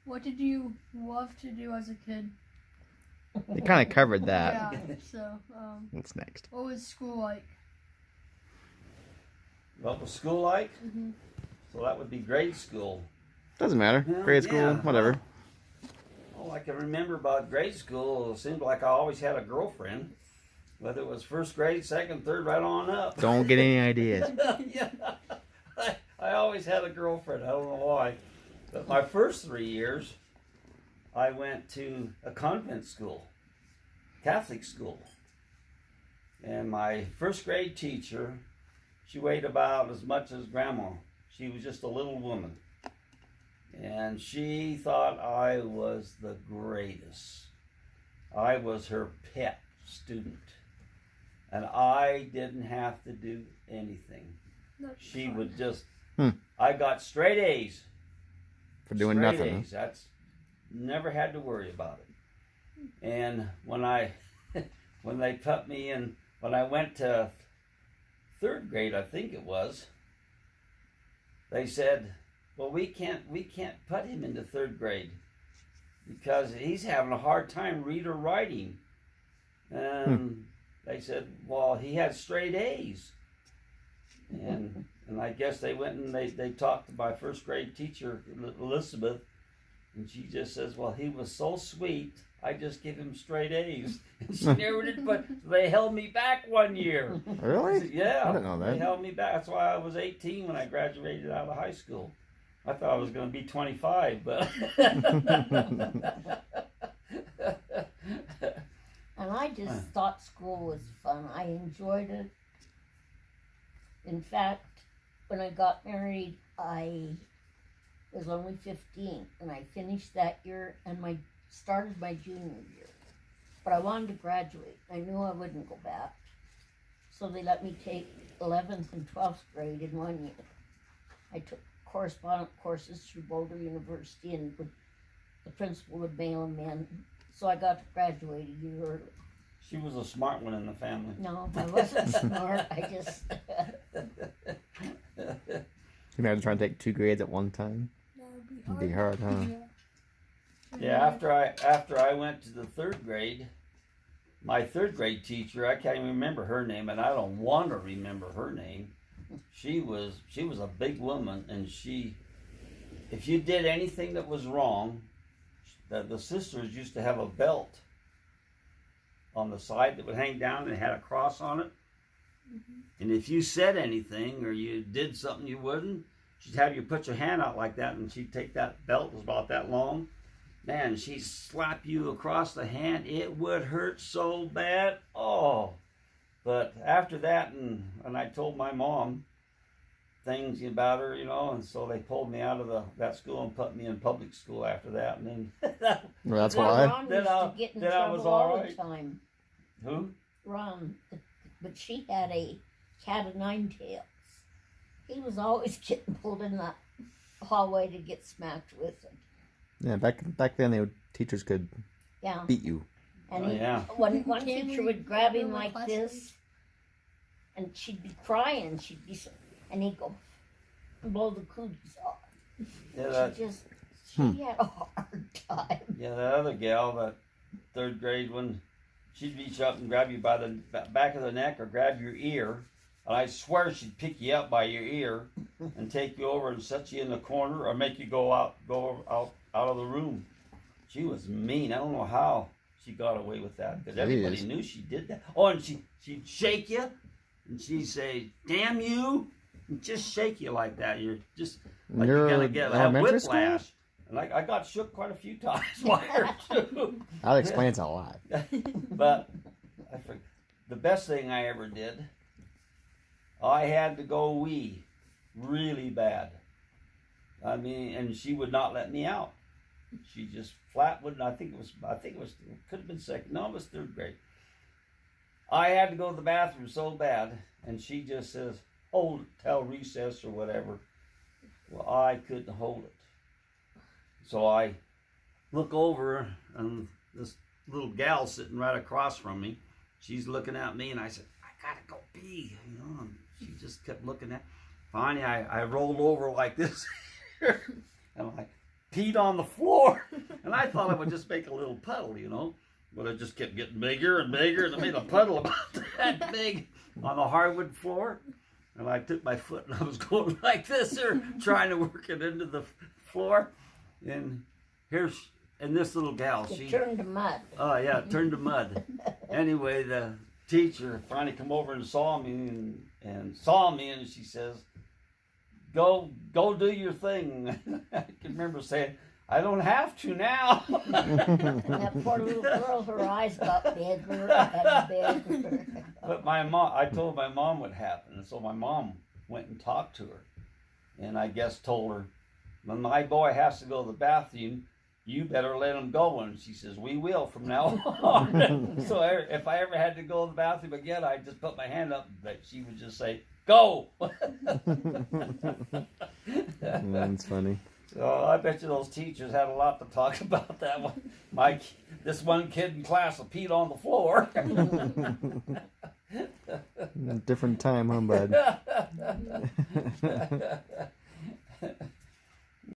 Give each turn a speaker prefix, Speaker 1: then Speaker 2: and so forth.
Speaker 1: What did you love to do as a kid?
Speaker 2: You kind of covered that.
Speaker 1: Yeah. So,
Speaker 2: What's next?
Speaker 1: what was school like?
Speaker 3: What was school like?
Speaker 1: Mm-hmm.
Speaker 3: So that would be grade school.
Speaker 2: Doesn't matter.
Speaker 3: Well,
Speaker 2: Grade school,
Speaker 3: yeah,
Speaker 2: whatever.
Speaker 3: All I can remember about grade school, it seemed like I always had a girlfriend. Whether it was first grade, second, third, right on up.
Speaker 2: Don't get any ideas.
Speaker 3: Yeah. I always had a girlfriend. I don't know why. But my first 3 years, I went to a convent school, Catholic school. And my first grade teacher, she weighed about as much as Grandma. She was just a little woman. And she thought I was the greatest. I was her pet student. And I didn't have to do anything.
Speaker 1: That's
Speaker 3: She
Speaker 1: fun.
Speaker 3: would just,
Speaker 2: Hmm.
Speaker 3: I got straight A's.
Speaker 2: For doing
Speaker 3: Straight
Speaker 2: nothing.
Speaker 3: A's. That's, never had to worry about it. And when when they put me in, when I went to third grade, I think it was, they said, well, we can't put him into third grade because he's having a hard time reading or writing. And they said, well, he had straight A's. And I guess they went and they talked to my first grade teacher, Elizabeth, and she just says, well, he was so sweet, I just give him straight A's. And she never did, but they held me back 1 year.
Speaker 2: Really?
Speaker 3: Yeah.
Speaker 2: I didn't know that.
Speaker 3: They held me back. That's why I was 18 when I graduated out of high school. I thought I was going to be 25, but.
Speaker 4: And I just thought school was fun. I enjoyed it. In fact, when I got married, I was only 15, and I finished that year and started my junior year. But I wanted to graduate. I knew I wouldn't go back. So they let me take 11th and 12th grade in 1 year. I took correspondence courses through Boulder University, and the principal would mail them in. So I got to graduate a year early.
Speaker 3: She was a smart one in the family.
Speaker 4: No, I wasn't smart. I just...
Speaker 2: You imagine trying to take 2 grades at one time?
Speaker 1: That would
Speaker 2: It'd be hard, huh?
Speaker 3: Yeah, after I went to the third grade, my third grade teacher, I can't even remember her name, and I don't want to remember her name. She was a big woman, and if you did anything that was wrong, the sisters used to have a belt on the side that would hang down and it had a cross on it. And if you said anything or you did something you wouldn't, she'd have you put your hand out like that, and she'd take that belt, it was about that long. Man, she'd slap you across the hand. It would hurt so bad. Oh. But after that, and I told my mom things about her, and so they pulled me out of that school and put me in public school after that. And then
Speaker 2: Well, that's
Speaker 4: Well,
Speaker 2: why.
Speaker 4: Ron used to get in
Speaker 3: then I was
Speaker 4: trouble
Speaker 3: all
Speaker 4: all
Speaker 3: right.
Speaker 4: the time.
Speaker 3: Who?
Speaker 4: Ron, but she had a cat of 9 tails. He was always getting pulled in the hallway to get smacked with it.
Speaker 2: Yeah, back then, teachers could
Speaker 4: Yeah.
Speaker 2: beat you.
Speaker 4: And
Speaker 3: Oh, yeah.
Speaker 4: one
Speaker 1: Can
Speaker 4: teacher
Speaker 1: we
Speaker 4: would grab him
Speaker 1: go
Speaker 4: like
Speaker 1: class,
Speaker 4: this, and she'd be crying. And he'd go blow the cooties off.
Speaker 3: Yeah,
Speaker 4: She had a hard time.
Speaker 3: Yeah, that other gal, that third grade one, she'd reach up and grab you by the back of the neck or grab your ear. And I swear she'd pick you up by your ear and take you over and set you in the corner or make you go out of the room. She was mean. I don't know how she got away with that because everybody
Speaker 2: Jeez.
Speaker 3: knew she did that. Oh, and she'd shake you and she'd say, "Damn you!" and just shake you like that. You're just like you're gonna have
Speaker 2: elementary school?
Speaker 3: whiplash. And I got shook quite a few times by her too.
Speaker 2: That explains a lot.
Speaker 3: But the best thing I ever did, I had to go wee really bad. I mean, and she would not let me out. She just flat wouldn't. I think it was, could have been second. No, it was third grade. I had to go to the bathroom so bad, and she just says, hold it till recess or whatever. Well, I couldn't hold it. So I look over, and this little gal sitting right across from me, she's looking at me, and I said, I gotta go pee, and she just kept looking at. Finally, I rolled over like this, and I'm like, peed on the floor. And I thought I would just make a little puddle, you know. But it just kept getting bigger and bigger, and I made a puddle about that big on the hardwood floor. And I took my foot and I was going like this there, trying to work it into the floor. And and this little gal,
Speaker 4: It turned to mud.
Speaker 3: oh yeah, it turned to mud. Anyway, the teacher finally come over and saw me and she says, go do your thing. I can remember saying, I don't have to now.
Speaker 4: And that poor little girl, her eyes got bigger and bigger.
Speaker 3: But I told my mom what happened, and so my mom went and talked to her, and I guess told her, when my boy has to go to the bathroom, you better let him go. And she says, we will from now on. So if I ever had to go to the bathroom again, I'd just put my hand up, but she would just say, go.
Speaker 2: That's funny.
Speaker 3: So I bet you those teachers had a lot to talk about that one. This one kid in class peed on the floor.
Speaker 2: Different time, huh, bud?